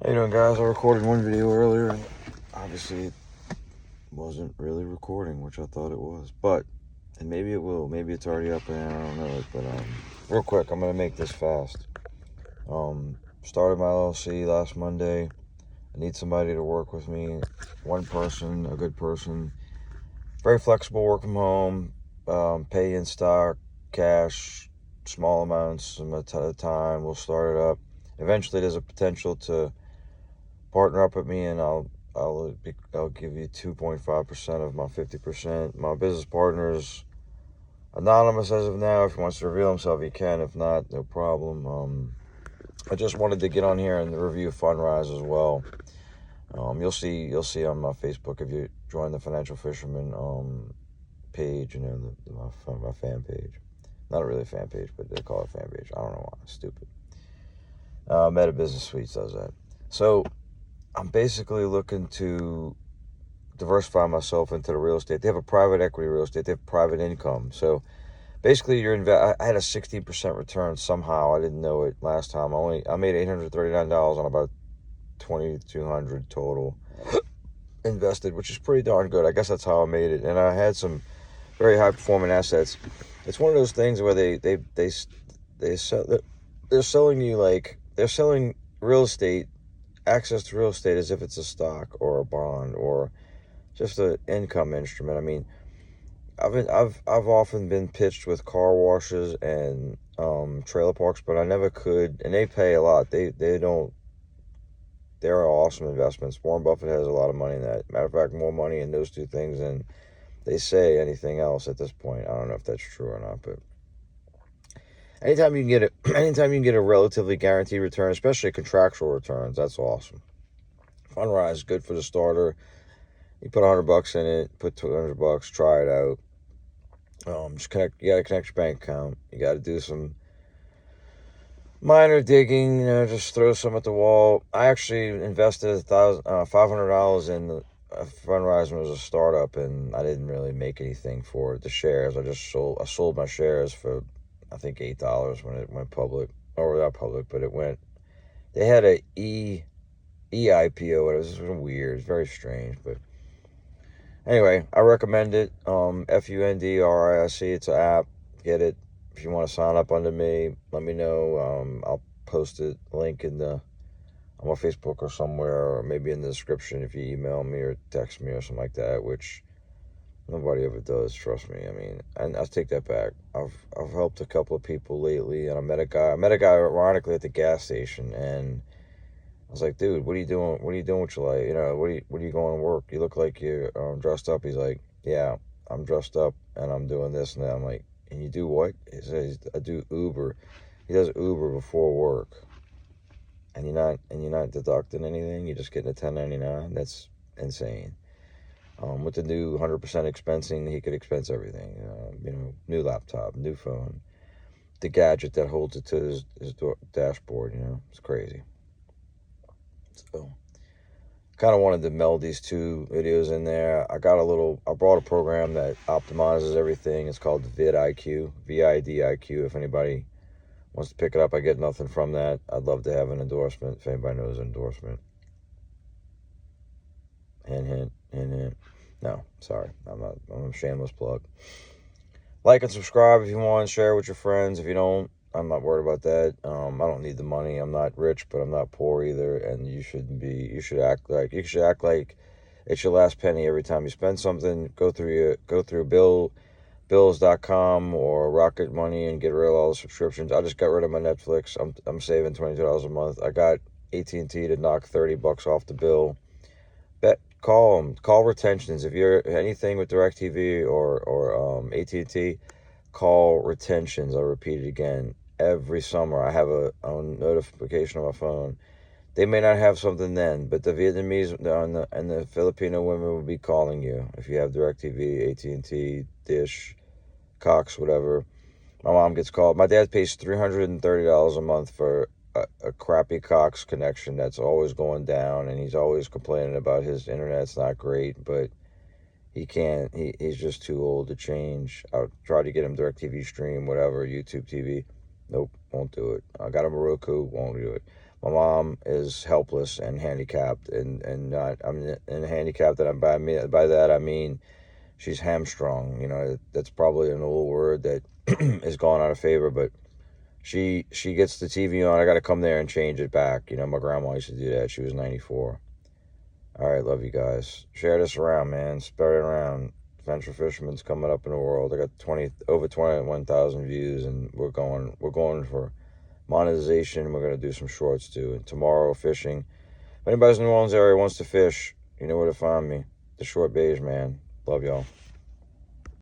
How you doing, guys? I recorded one video earlier, and obviously it wasn't really recording, which I thought it was. And maybe it will. Maybe it's already up there. I don't know it. But real quick, I'm gonna make this fast. Started my LLC last Monday. I need somebody to work with me. One person, a good person. Very flexible. Work from home. Pay in stock, cash, small amounts at a time. We'll start it up. Eventually, there's a potential to partner up with me, and I'll give you 2.5% of my 50%. My business partner is anonymous as of now. If he wants to reveal himself, he can. If not, no problem. I just wanted to get on here and review Fundrise as well. You'll see on my Facebook if you join the Financial Fisherman page, my fan page. Not really a fan page, but they call it a fan page. I don't know why. It's stupid. Meta Business Suites does that. So I'm basically looking to diversify myself into the real estate. They have a private equity real estate. They have private income. So basically, I had a 16% return somehow. I didn't know it last time. I made $839 on about $2,200 total invested, which is pretty darn good. I guess that's how I made it. And I had some very high performing assets. It's one of those things where they're selling you they're selling real estate, access to real estate, as if it's a stock or a bond or just an income instrument. I mean, I've often been pitched with car washes and trailer parks, but I never could. And they pay a lot. They're awesome investments. Warren Buffett has a lot of money in that. Matter of fact, more money in those two things than they say anything else at this point. I don't know if that's true or not, but anytime you can get a relatively guaranteed return, especially contractual returns, that's awesome. Fundrise is good for the starter. You put $100 in it, put $200, try it out. You gotta connect your bank account. You gotta do some minor digging, just throw some at the wall. I actually invested $500 in Fundrise when it was a startup, and I didn't really make anything for it. The shares, I sold my shares for, I think, $8 when it went public. Or not public, but they had a EIPO. It was weird. It's very strange, but anyway, I recommend it. Fundrise. It's an app. Get it. If you want to sign up under me, let me know. I'll post a link on my Facebook or somewhere, or maybe in the description if you email me or text me or something like that, which nobody ever does, trust me. I mean, and I take that back. I've helped a couple of people lately, and I met a guy ironically at the gas station, and I was like, dude, what are you doing? What are you doing with your life? What are you going to work? You look like you're dressed up. He's like, yeah, I'm dressed up and I'm doing this and that. I'm like, and you do what? He says, I do Uber. He does Uber before work. And you're not deducting anything. You're just getting a 1099. That's insane. With the new 100% expensing, he could expense everything. New laptop, new phone, the gadget that holds it to his dashboard. It's crazy. So, kind of wanted to meld these two videos in there. I brought a program that optimizes everything. It's called vidIQ, VIDIQ. If anybody wants to pick it up, I get nothing from that. I'd love to have an endorsement, if anybody knows an endorsement. Hint, hint, hint, hint. No, sorry. I'm a shameless plug. Like and subscribe if you want. Share with your friends. If you don't, I'm not worried about that. I don't need the money. I'm not rich, but I'm not poor either. And you should act like it's your last penny every time you spend something. Go through bills.com or Rocket Money and get rid of all the subscriptions. I just got rid of my Netflix. I'm saving $22 a month. I got AT&T to knock $30 off the bill. Call them. Call retentions. If you're anything with DirecTV or AT&T, call retentions. I'll repeat it again. Every summer, I have a notification on my phone. They may not have something then, but the Vietnamese and the Filipino women will be calling you if you have DirecTV, AT&T, Dish, Cox, whatever. My mom gets called. My dad pays $330 a month for a crappy Cox connection that's always going down, and he's always complaining about his internet's not great, but he can't. He's just too old to change. I tried to get him DirecTV Stream, whatever, YouTube TV. Nope, won't do it. I got him a Roku, won't do it. My mom is helpless and handicapped, and not, I'm handicapped, and by that I mean she's hamstrung. That's probably an old word that is gone out of favor, but she gets the TV on. I got to come there and change it back. My grandma used to do that. She was 94. All right, love you guys. Share this around, man. Spread it around. Venture Fisherman's coming up in the world. I got over 21,000 views, and we're going for monetization. We're gonna do some shorts too. And tomorrow, fishing. If anybody's in the New Orleans area wants to fish, you know where to find me. The Short Beige Man. Love y'all.